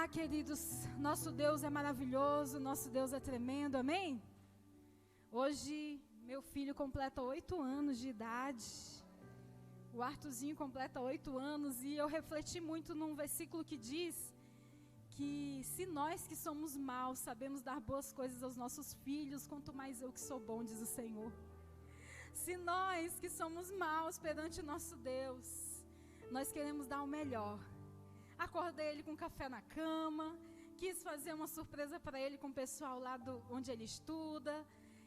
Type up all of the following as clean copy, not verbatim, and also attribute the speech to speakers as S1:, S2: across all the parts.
S1: Queridos, nosso Deus é maravilhoso, nosso Deus é tremendo, amém? Hoje, meu filho completa 8 anos de idade, o Arthurzinho completa 8 anos, e eu refleti muito num versículo que diz que se nós que somos maus sabemos dar boas coisas aos nossos filhos, quanto mais eu que sou bom, diz o Senhor. Se nós que somos maus perante o nosso Deus, nós queremos dar o melhor. Acordei ele com café na cama, quis fazer uma surpresa para ele com o pessoal lá onde ele estuda,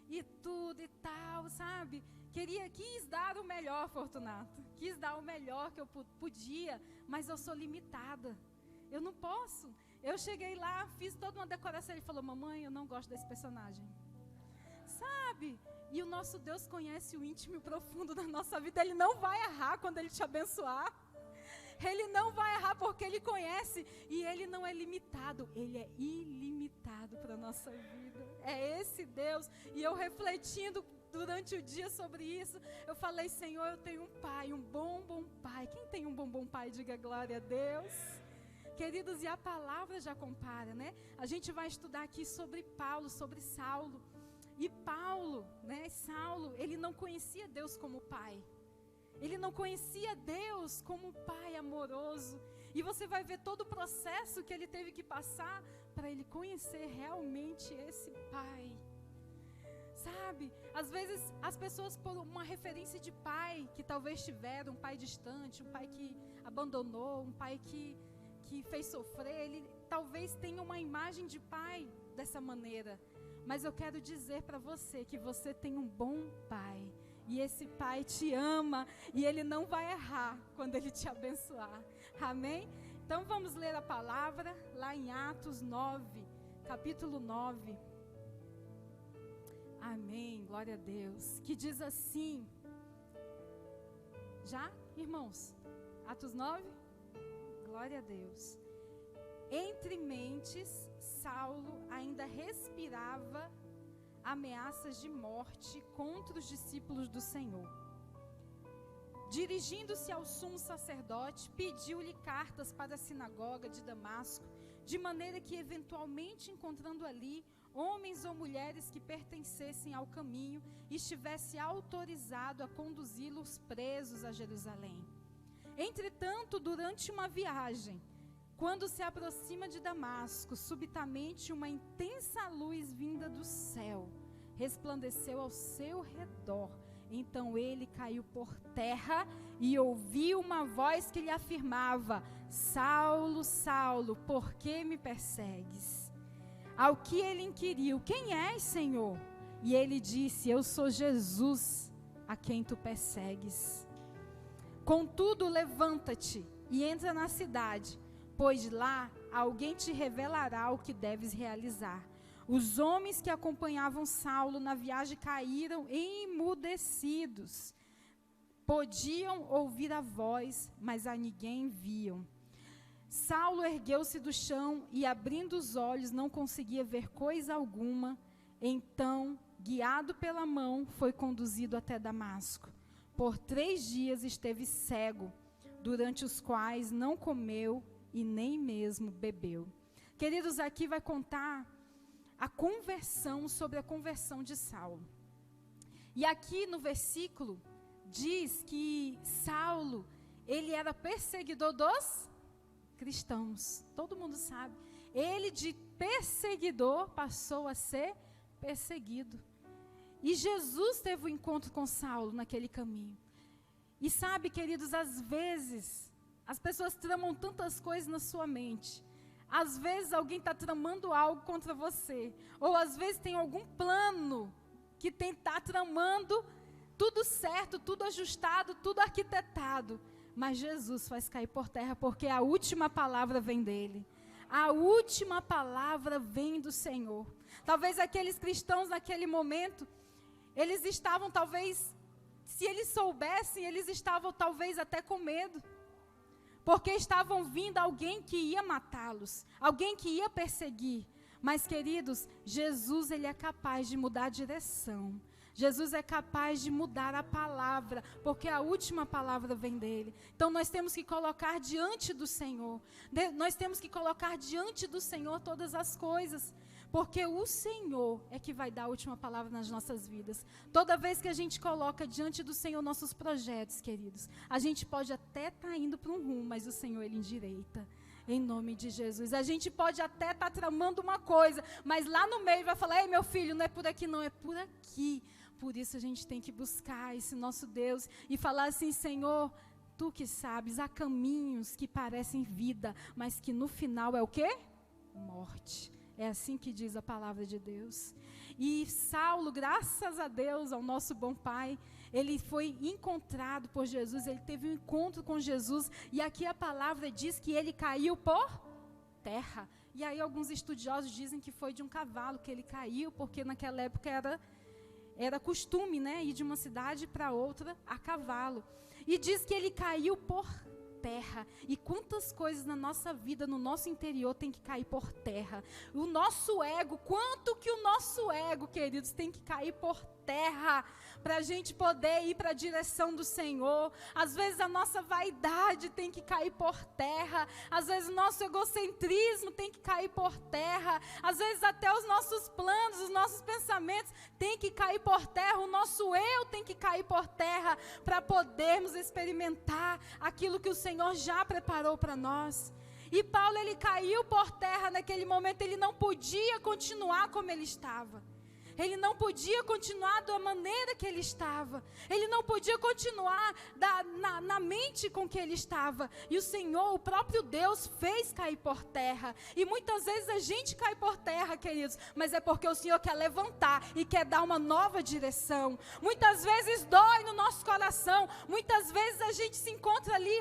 S1: e tudo e tal, sabe? Quis dar o melhor, Fortunato, quis dar o melhor que eu podia, mas eu sou limitada, eu não posso. Eu cheguei lá, fiz toda uma decoração, ele falou: mamãe, eu não gosto desse personagem, sabe? E o nosso Deus conhece o íntimo e o profundo da nossa vida, Ele não vai errar quando Ele te abençoar. Ele não vai errar porque Ele conhece, e Ele não é limitado, Ele é ilimitado para a nossa vida. É esse Deus. E eu refletindo durante o dia sobre isso, eu falei: Senhor, eu tenho um pai, um bom pai. Quem tem um bom pai, diga glória a Deus. Queridos, e a palavra já compara, né? A gente vai estudar aqui sobre Paulo, sobre Saulo. E Paulo, né, Saulo, ele não conhecia Deus como pai. Ele não conhecia Deus como pai amoroso. E você vai ver todo o processo que ele teve que passar para ele conhecer realmente esse pai. Sabe, às vezes as pessoas, por uma referência de pai que talvez tiveram, um pai distante, um pai que abandonou, um pai que fez sofrer, ele talvez tenha uma imagem de pai dessa maneira. Mas eu quero dizer para você que você tem um bom pai. E esse pai te ama, e ele não vai errar quando ele te abençoar. Amém? Então vamos ler a palavra lá em Atos 9, capítulo 9. Amém, glória a Deus. Que diz assim. Já, irmãos? Atos 9? Glória a Deus. Entre mentes, Saulo ainda respirava ameaças de morte contra os discípulos do Senhor. Dirigindo-se ao sumo sacerdote, pediu-lhe cartas para a sinagoga de Damasco, de maneira que, eventualmente encontrando ali homens ou mulheres que pertencessem ao caminho, estivesse autorizado a conduzi-los presos a Jerusalém. Entretanto, durante uma viagem, quando se aproxima de Damasco, subitamente uma intensa luz vinda do céu resplandeceu ao seu redor. Então ele caiu por terra e ouviu uma voz que lhe afirmava: Saulo, Saulo, por que me persegues? Ao que ele inquiriu: quem és, Senhor? E ele disse: eu sou Jesus, a quem tu persegues. Contudo, levanta-te e entra na cidade, pois lá alguém te revelará o que deves realizar. Os homens que acompanhavam Saulo na viagem caíram emudecidos. Podiam ouvir a voz, mas a ninguém viam. Saulo ergueu-se do chão e, abrindo os olhos, não conseguia ver coisa alguma. Então, guiado pela mão, foi conduzido até Damasco. Por 3 dias esteve cego, durante os quais não comeu e nem mesmo bebeu. Queridos, aqui vai contar a conversão, sobre a conversão de Saulo. E aqui no versículo diz que Saulo, ele era perseguidor dos cristãos. Todo mundo sabe. Ele, de perseguidor, passou a ser perseguido. E Jesus teve um encontro com Saulo naquele caminho. E sabe, queridos, às vezes as pessoas tramam tantas coisas na sua mente. Às vezes alguém está tramando algo contra você. Ou às vezes tem algum plano que está tramando tudo certo, tudo ajustado, tudo arquitetado. Mas Jesus faz cair por terra, porque a última palavra vem dele. A última palavra vem do Senhor. Talvez aqueles cristãos naquele momento, eles estavam talvez, se eles soubessem, eles estavam talvez até com medo. Porque estavam vindo alguém que ia matá-los, alguém que ia perseguir. Mas, queridos, Jesus, ele é capaz de mudar a direção. Jesus é capaz de mudar a palavra, porque a última palavra vem dele. Então nós temos que colocar diante do Senhor. Nós temos que colocar diante do Senhor todas as coisas, porque o Senhor é que vai dar a última palavra nas nossas vidas. Toda vez que a gente coloca diante do Senhor nossos projetos, queridos, a gente pode até estar indo para um rumo, mas o Senhor, Ele endireita. Em nome de Jesus. A gente pode até estar tramando uma coisa, mas lá no meio vai falar: ei, meu filho, não é por aqui não, é por aqui. Por isso a gente tem que buscar esse nosso Deus e falar assim: Senhor, Tu que sabes, há caminhos que parecem vida, mas que no final é o quê? Morte. É assim que diz a palavra de Deus. E Saulo, graças a Deus, ao nosso bom Pai, ele foi encontrado por Jesus, ele teve um encontro com Jesus, e aqui a palavra diz que ele caiu por terra. E aí alguns estudiosos dizem que foi de um cavalo que ele caiu, porque naquela época era costume, né, ir de uma cidade para outra a cavalo. E diz que ele caiu por terra. E quantas coisas na nossa vida, no nosso interior, tem que cair por terra. O nosso ego, quanto que o nosso ego, queridos, tem que cair por terra, para a gente poder ir para a direção do Senhor. Às vezes a nossa vaidade tem que cair por terra, às vezes o nosso egocentrismo tem que cair por terra, às vezes até os nossos planos, os nossos pensamentos tem que cair por terra, o nosso eu tem que cair por terra, para podermos experimentar aquilo que o Senhor já preparou para nós. E Paulo, ele caiu por terra naquele momento, ele não podia continuar como ele estava. Ele não podia continuar da maneira que ele estava. Ele não podia continuar na mente com que ele estava. E o Senhor, o próprio Deus, fez cair por terra. E muitas vezes a gente cai por terra, queridos, mas é porque o Senhor quer levantar e quer dar uma nova direção. Muitas vezes dói no nosso coração. Muitas vezes a gente se encontra ali,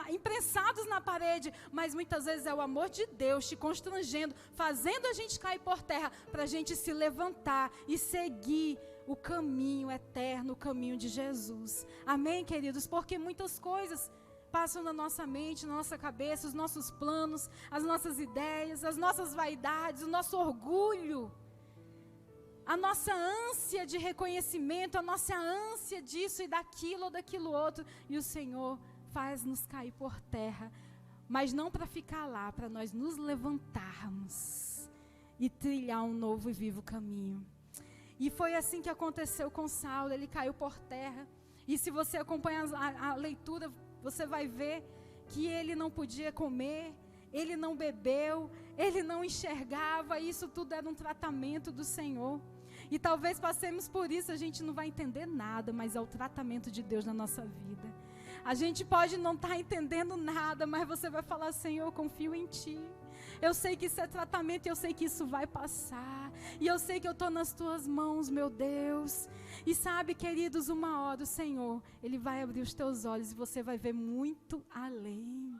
S1: imprensados na parede. Mas muitas vezes é o amor de Deus te constrangendo, fazendo a gente cair por terra, para a gente se levantar e seguir o caminho eterno, o caminho de Jesus. Amém, queridos? Porque muitas coisas passam na nossa mente, na nossa cabeça, os nossos planos, as nossas ideias, as nossas vaidades, o nosso orgulho, a nossa ânsia de reconhecimento, a nossa ânsia disso e daquilo ou daquilo outro. E o Senhor faz-nos cair por terra, mas não para ficar lá, para nós nos levantarmos e trilhar um novo e vivo caminho. E foi assim que aconteceu com Saulo. Ele caiu por terra. E se você acompanha a leitura, você vai ver que ele não podia comer, ele não bebeu, ele não enxergava. Isso tudo era um tratamento do Senhor. E talvez passemos por isso, a gente não vai entender nada, mas é o tratamento de Deus na nossa vida. A gente pode não estar entendendo nada, mas você vai falar: Senhor, eu confio em Ti. Eu sei que isso é tratamento, eu sei que isso vai passar. E eu sei que eu estou nas Tuas mãos, meu Deus. E sabe, queridos, uma hora o Senhor, Ele vai abrir os teus olhos e você vai ver muito além.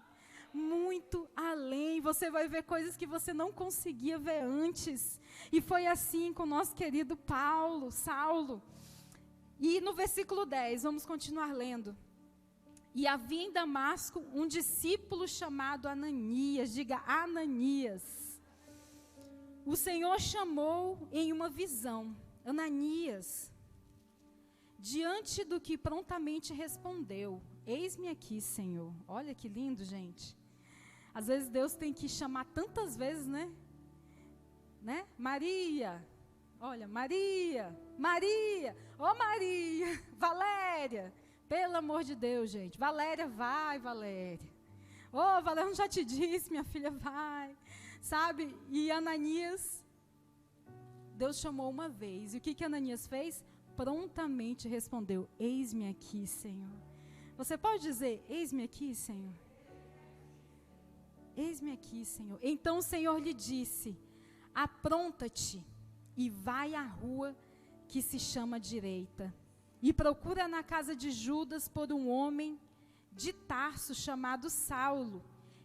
S1: Muito além. Você vai ver coisas que você não conseguia ver antes. E foi assim com o nosso querido Saulo. E no versículo 10, vamos continuar lendo. E havia em Damasco um discípulo chamado Ananias. Diga, Ananias. O Senhor chamou em uma visão Ananias, diante do que prontamente respondeu: eis-me aqui, Senhor. Olha que lindo, gente. Às vezes Deus tem que chamar tantas vezes, né? Maria, olha, Maria, ô Maria, Valéria. Pelo amor de Deus, gente. Valéria, vai, Valéria. Ô, Valéria, eu já te disse, minha filha, vai. Sabe? E Ananias, Deus chamou uma vez. E o que Ananias fez? Prontamente respondeu: eis-me aqui, Senhor. Você pode dizer: eis-me aqui, Senhor? Eis-me aqui, Senhor. Então o Senhor lhe disse: apronta-te e vai à rua que se chama Direita. E procura na casa de Judas por um homem de Tarso chamado Saulo.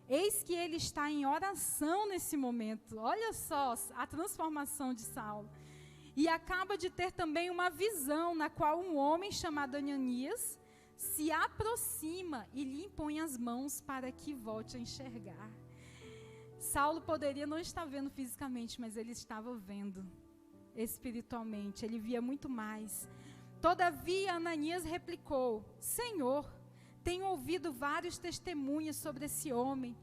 S1: Eis que ele está em oração nesse momento. Olha só a transformação de Saulo. E acaba de ter também uma visão na qual um homem chamado Ananias se aproxima e lhe impõe as mãos para que volte a enxergar. Saulo poderia não estar vendo fisicamente, mas ele estava vendo. espiritualmente, ele via muito mais. Todavia, Ananias replicou: Senhor, tenho ouvido vários testemunhos sobre esse homem.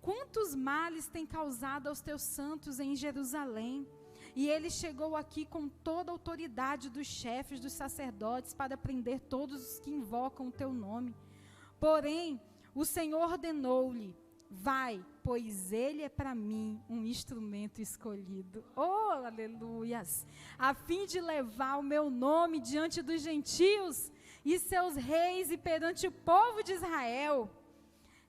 S1: Quantos males tem causado aos teus santos em Jerusalém? E ele chegou aqui com toda a autoridade dos chefes, dos sacerdotes, para prender todos os que invocam o teu nome. Porém, o Senhor ordenou-lhe: vai, pois ele é para mim um instrumento escolhido. Oh, aleluias! A fim de levar o meu nome diante dos gentios e seus reis e perante o povo de Israel.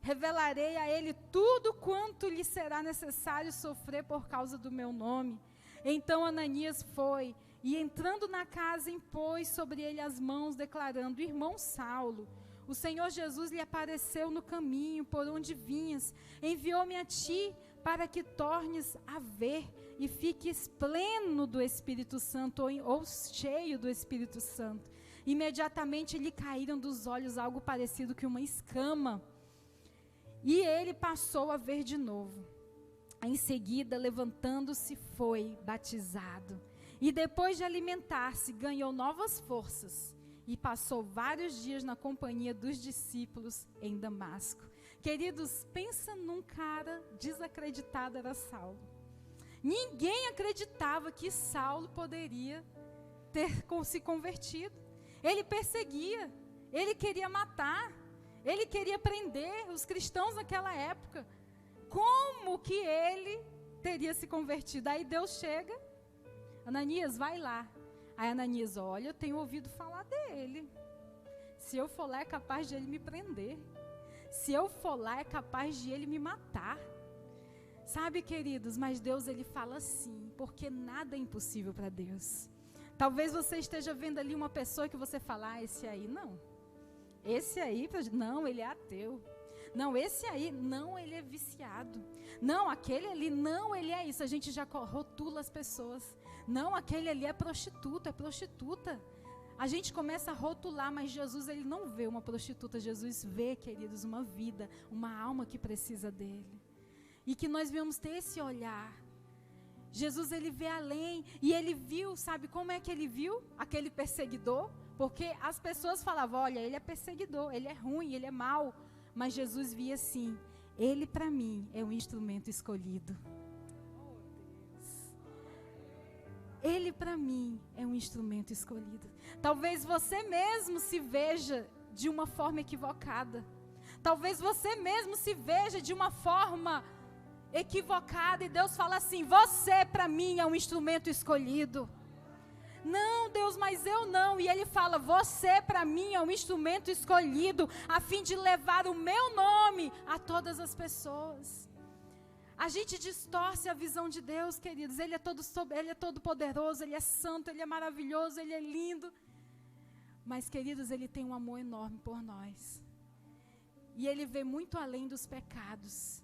S1: Revelarei a ele tudo quanto lhe será necessário sofrer por causa do meu nome. Então Ananias foi, e entrando na casa, impôs sobre ele as mãos, declarando: Irmão Saulo, o Senhor Jesus lhe apareceu no caminho por onde vinhas, enviou-me a ti para que tornes a ver e fiques pleno do Espírito Santo, ou cheio do Espírito Santo. Imediatamente lhe caíram dos olhos algo parecido com uma escama, e ele passou a ver de novo. Em seguida, levantando-se, foi batizado. E depois de alimentar-se, ganhou novas forças. E passou vários dias na companhia dos discípulos em Damasco. Queridos, pensa num cara desacreditado, era Saulo. Ninguém acreditava que Saulo poderia ter se convertido. Ele perseguia, ele queria matar, ele queria prender os cristãos naquela época. Como que ele teria se convertido? Aí Deus chega: Ananias, vai lá. Aí Ananias: olha, eu tenho ouvido falar dele. Se eu for lá é capaz de ele me prender. Se eu for lá é capaz de ele me matar. Sabe, queridos, mas Deus, ele fala assim, porque nada é impossível para Deus. Talvez você esteja vendo ali uma pessoa que você fala: esse aí não. Esse aí, não, ele é ateu. Não, esse aí, não, ele é viciado. Não, aquele ali, não, ele é isso. A gente já rotula as pessoas. Não, aquele ali é prostituta, é prostituta. A gente começa a rotular, mas Jesus, ele não vê uma prostituta. Jesus vê, queridos, uma vida, uma alma que precisa dele. E que nós devemos ter esse olhar. Jesus, ele vê além. E ele viu, sabe como é que ele viu? Aquele perseguidor. Porque as pessoas falavam: olha, ele é perseguidor, ele é ruim, ele é mau. Mas Jesus via assim: ele para mim é um instrumento escolhido. Ele para mim é um instrumento escolhido. Talvez você mesmo se veja de uma forma equivocada. Talvez você mesmo se veja de uma forma equivocada. E Deus fala assim: você para mim é um instrumento escolhido. Não, Deus, mas eu não. E ele fala: você para mim é um instrumento escolhido, a fim de levar o meu nome a todas as pessoas. A gente distorce a visão de Deus, queridos. Ele é todo poderoso, ele é santo, ele é maravilhoso, ele é lindo. Mas, queridos, ele tem um amor enorme por nós. E ele vê muito além dos pecados.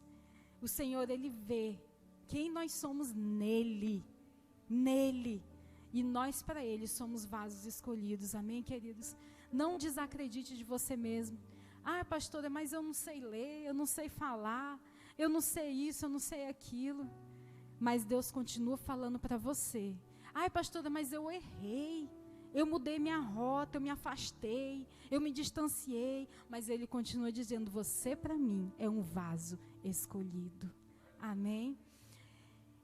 S1: O Senhor, ele vê quem nós somos nele. Nele. E nós para ele somos vasos escolhidos, amém, queridos? Não desacredite de você mesmo. Ah, pastora, mas eu não sei ler, eu não sei falar, eu não sei isso, eu não sei aquilo. Mas Deus continua falando para você. Ah, pastora, mas eu errei, eu mudei minha rota, eu me afastei, eu me distanciei. Mas ele continua dizendo: você para mim é um vaso escolhido, amém?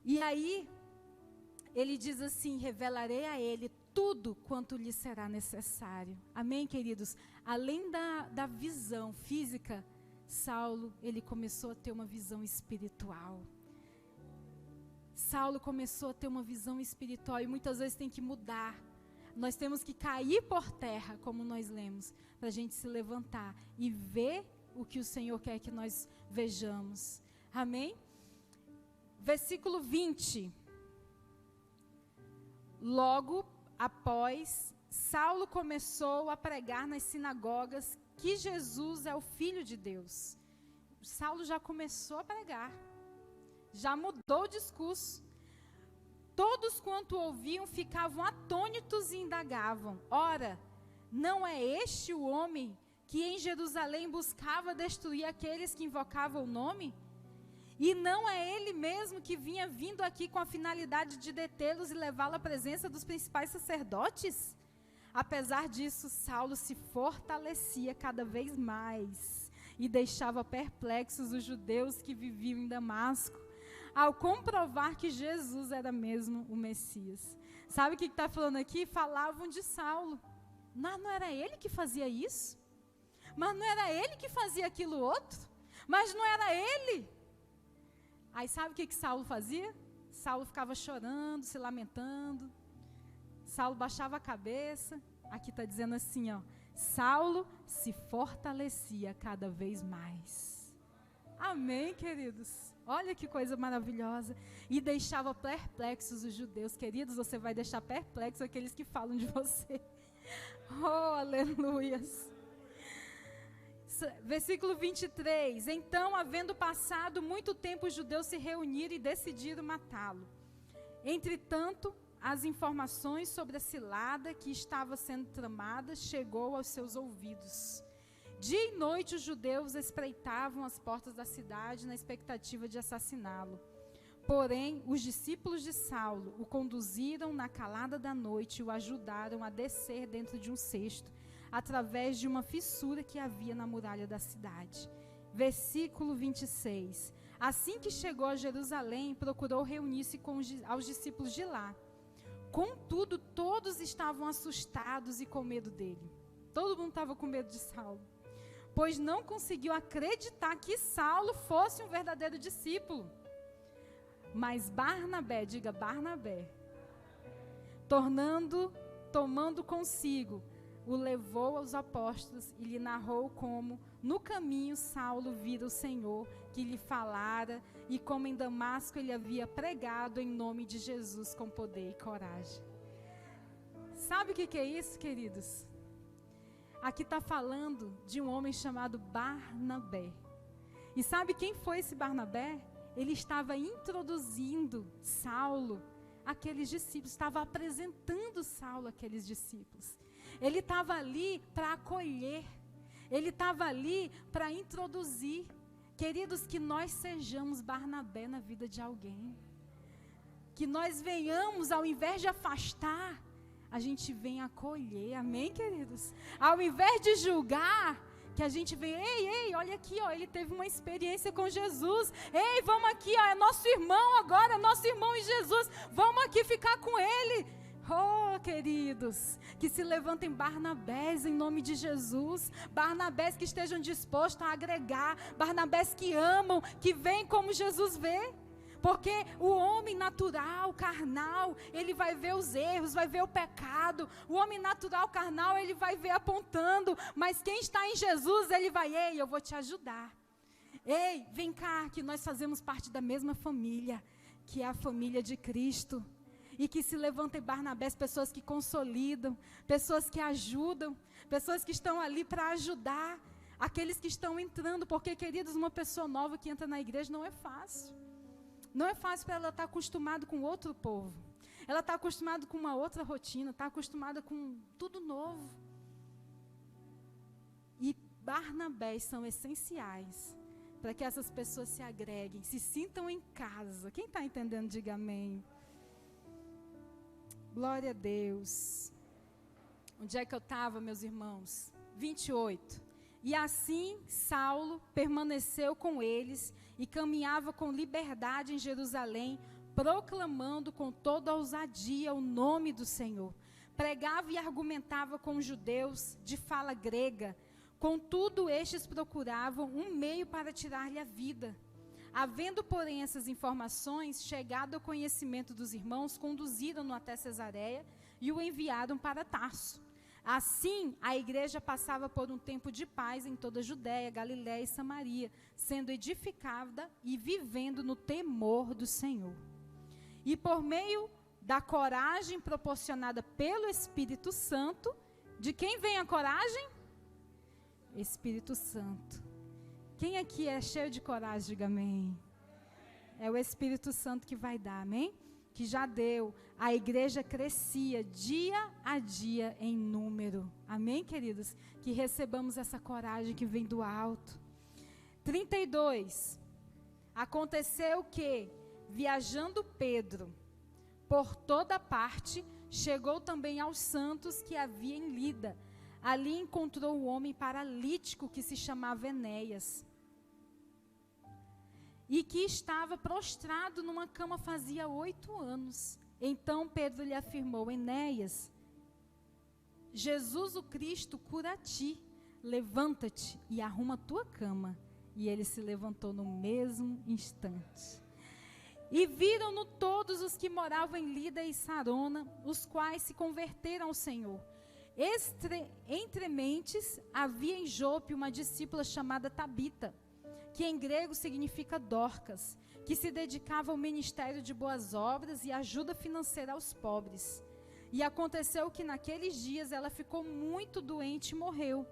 S1: E aí ele diz assim: revelarei a ele tudo quanto lhe será necessário. Amém, queridos? Além da visão física, Saulo, ele começou a ter uma visão espiritual. Saulo começou a ter uma visão espiritual e muitas vezes tem que mudar. Nós temos que cair por terra, como nós lemos, para a gente se levantar e ver o que o Senhor quer que nós vejamos. Amém? Versículo 20. Logo após, Saulo começou a pregar nas sinagogas que Jesus é o Filho de Deus. Saulo já começou a pregar, já mudou o discurso. Todos quanto ouviam ficavam atônitos e indagavam: ora, não é este o homem que em Jerusalém buscava destruir aqueles que invocavam o nome? E não é ele mesmo que vinha vindo aqui com a finalidade de detê-los e levá-lo à presença dos principais sacerdotes? Apesar disso, Saulo se fortalecia cada vez mais e deixava perplexos os judeus que viviam em Damasco, ao comprovar que Jesus era mesmo o Messias. Sabe o que está falando aqui? Falavam de Saulo. Mas não era ele que fazia isso? Mas não era ele que fazia aquilo outro? Mas não era ele? Aí sabe o que Saulo fazia? Saulo ficava chorando, se lamentando. Saulo baixava a cabeça. Aqui está dizendo assim, ó. Saulo se fortalecia cada vez mais. Amém, queridos? Olha que coisa maravilhosa. E deixava perplexos os judeus. Queridos, você vai deixar perplexos aqueles que falam de você. Oh, aleluias. Versículo 23. Então, havendo passado muito tempo, os judeus se reuniram e decidiram matá-lo. Entretanto, as informações sobre a cilada que estava sendo tramada chegou aos seus ouvidos. Dia e noite os judeus espreitavam as portas da cidade na expectativa de assassiná-lo. Porém, os discípulos de Saulo o conduziram na calada da noite e o ajudaram a descer dentro de um cesto, através de uma fissura que havia na muralha da cidade. Versículo 26. Assim que chegou a Jerusalém, procurou reunir-se com aos discípulos de lá. Contudo, todos estavam assustados e com medo dele. Todo mundo estava com medo de Saulo, pois não conseguiu acreditar que Saulo fosse um verdadeiro discípulo. Mas Barnabé, diga Barnabé, tomando consigo, o levou aos apóstolos e lhe narrou como, no caminho, Saulo vira o Senhor, que lhe falara, e como em Damasco ele havia pregado em nome de Jesus com poder e coragem. Sabe o que é isso, queridos? Aqui está falando de um homem chamado Barnabé. E sabe quem foi esse Barnabé? Ele estava introduzindo Saulo àqueles discípulos, estava apresentando Saulo àqueles discípulos. Ele estava ali para acolher, ele estava ali para introduzir. Queridos, que nós sejamos Barnabé na vida de alguém. Que nós venhamos, ao invés de afastar, a gente venha acolher, amém, queridos? Ao invés de julgar, que a gente vem, ei, olha aqui, ó, ele teve uma experiência com Jesus. Ei, vamos aqui, ó, é nosso irmão agora, nosso irmão em Jesus. Vamos aqui ficar com ele. Oh, queridos, que se levantem Barnabés em nome de Jesus. Barnabés que estejam dispostos a agregar. Barnabés que amam, que veem como Jesus vê. Porque o homem natural, carnal, ele vai ver os erros, vai ver o pecado. O homem natural, carnal, ele vai ver apontando. Mas quem está em Jesus, ele vai, ei, eu vou te ajudar. Ei, vem cá, que nós fazemos parte da mesma família, que é a família de Cristo. E que se levantem Barnabés, pessoas que consolidam, pessoas que ajudam, pessoas que estão ali para ajudar aqueles que estão entrando. Porque, queridos, uma pessoa nova que entra na igreja não é fácil. Não é fácil para ela estar acostumada com outro povo. Ela está acostumada com uma outra rotina, está acostumada com tudo novo. E Barnabés são essenciais para que essas pessoas se agreguem, se sintam em casa. Quem está entendendo, diga amém. Glória a Deus. Onde é que eu estava, meus irmãos? 28. E assim Saulo permaneceu com eles e caminhava com liberdade em Jerusalém, proclamando com toda a ousadia o nome do Senhor. Pregava e argumentava com os judeus de fala grega. Contudo, estes procuravam um meio para tirar-lhe a vida. Havendo, porém, essas informações, chegado ao conhecimento dos irmãos, conduziram-no até Cesareia e o enviaram para Tarso. Assim, a igreja passava por um tempo de paz em toda a Judéia, Galiléia e Samaria, sendo edificada e vivendo no temor do Senhor. E por meio da coragem proporcionada pelo Espírito Santo, de quem vem a coragem? Espírito Santo. Quem aqui é cheio de coragem, diga amém. É o Espírito Santo que vai dar, amém? Que já deu. A igreja crescia dia a dia em número. Amém, queridos? Que recebamos essa coragem que vem do alto. 32. Aconteceu que, viajando Pedro por toda parte, chegou também aos santos que havia em Lida. Ali encontrou um homem paralítico que se chamava Enéas, e que estava prostrado numa cama fazia 8 anos. Então Pedro lhe afirmou: Enéas, Jesus o Cristo cura a ti. Levanta-te e arruma a tua cama. E ele se levantou no mesmo instante. E viram-no todos os que moravam em Lida e Sarona, os quais se converteram ao Senhor. Entre mentes, havia em Jope uma discípula chamada Tabita, que em grego significa Dorcas, que se dedicava ao ministério de boas obras e ajuda financeira aos pobres. E aconteceu que naqueles dias ela ficou muito doente e morreu.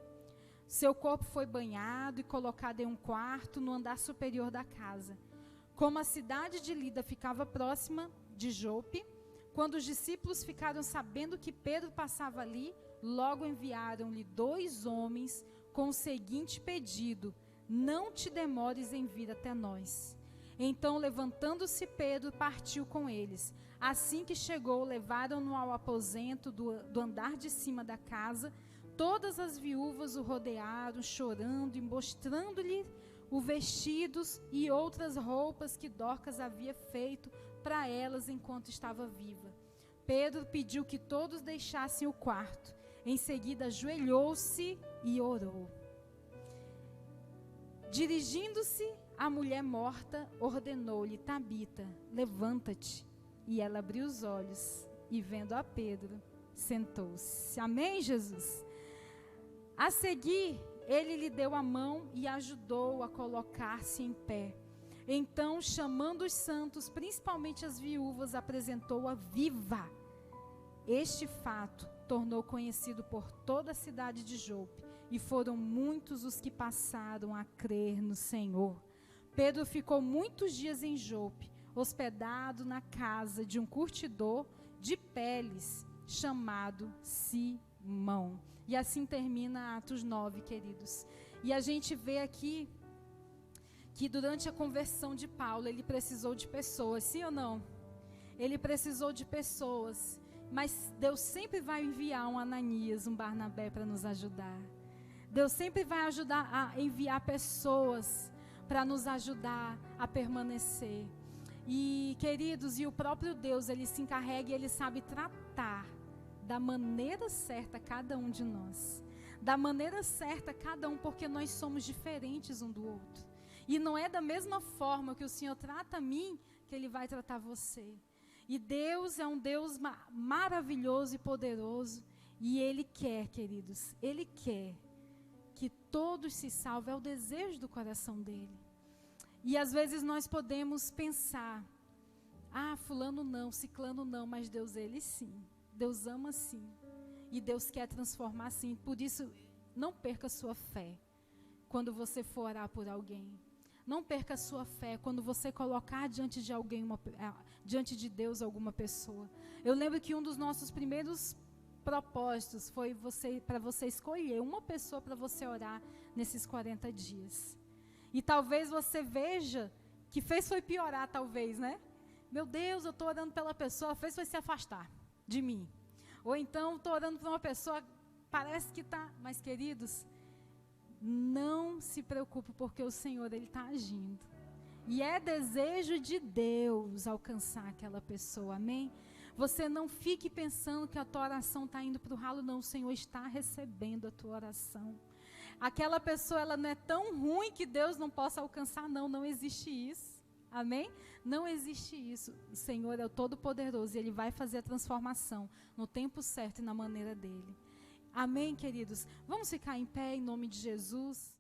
S1: Seu corpo foi banhado e colocado em um quarto no andar superior da casa. Como a cidade de Lida ficava próxima de Jope, quando os discípulos ficaram sabendo que Pedro passava ali, logo enviaram-lhe 2 homens com o seguinte pedido: não te demores em vir até nós. Então, levantando-se Pedro, partiu com eles. Assim que chegou, levaram-no ao aposento do andar de cima da casa. Todas as viúvas o rodearam, chorando e mostrando-lhe os vestidos e outras roupas que Dorcas havia feito para elas enquanto estava viva. Pedro pediu que todos deixassem o quarto. Em seguida, ajoelhou-se e orou. Dirigindo-se à mulher morta, ordenou-lhe: Tabita, levanta-te. E ela abriu os olhos e, vendo a Pedro, sentou-se. Amém, Jesus? A seguir, ele lhe deu a mão e ajudou a colocar-se em pé. Então, chamando os santos, principalmente as viúvas, apresentou-a viva. Este fato tornou conhecido por toda a cidade de Jope, e foram muitos os que passaram a crer no Senhor. Pedro ficou muitos dias em Jope, hospedado na casa de um curtidor de peles, chamado Simão. E assim termina Atos 9, queridos. E a gente vê aqui que durante a conversão de Paulo, ele precisou de pessoas, sim ou não? Ele precisou de pessoas, mas Deus sempre vai enviar um Ananias, um Barnabé para nos ajudar. Deus sempre vai ajudar a enviar pessoas para nos ajudar a permanecer. E, queridos, e o próprio Deus, ele se encarrega e ele sabe tratar da maneira certa cada um de nós. Da maneira certa cada um, porque nós somos diferentes um do outro. E não é da mesma forma que o Senhor trata a mim, que Ele vai tratar você. E Deus é um Deus maravilhoso e poderoso. E Ele quer, queridos, Ele quer que todos se salvem. É o desejo do coração dEle. E às vezes nós podemos pensar: ah, fulano não, ciclano não, mas Deus, Ele sim. Deus ama sim. E Deus quer transformar sim. Por isso, não perca sua fé quando você for orar por alguém. Não perca a sua fé quando você colocar diante de alguém, diante de Deus, alguma pessoa. Eu lembro que um dos nossos primeiros propósitos foi para você escolher uma pessoa para você orar nesses 40 dias. E talvez você veja que foi piorar, talvez, né? Meu Deus, eu estou orando pela pessoa, foi se afastar de mim. Ou então, estou orando por uma pessoa, parece que está. Mas, queridos, não se preocupe, porque o Senhor, Ele está agindo. E é desejo de Deus alcançar aquela pessoa, amém? Você não fique pensando que a tua oração está indo para o ralo, não. O Senhor está recebendo a tua oração. Aquela pessoa, ela não é tão ruim que Deus não possa alcançar, não. Não existe isso, amém? Não existe isso. O Senhor é o Todo-Poderoso e Ele vai fazer a transformação no tempo certo e na maneira dEle. Amém, queridos? Vamos ficar em pé em nome de Jesus.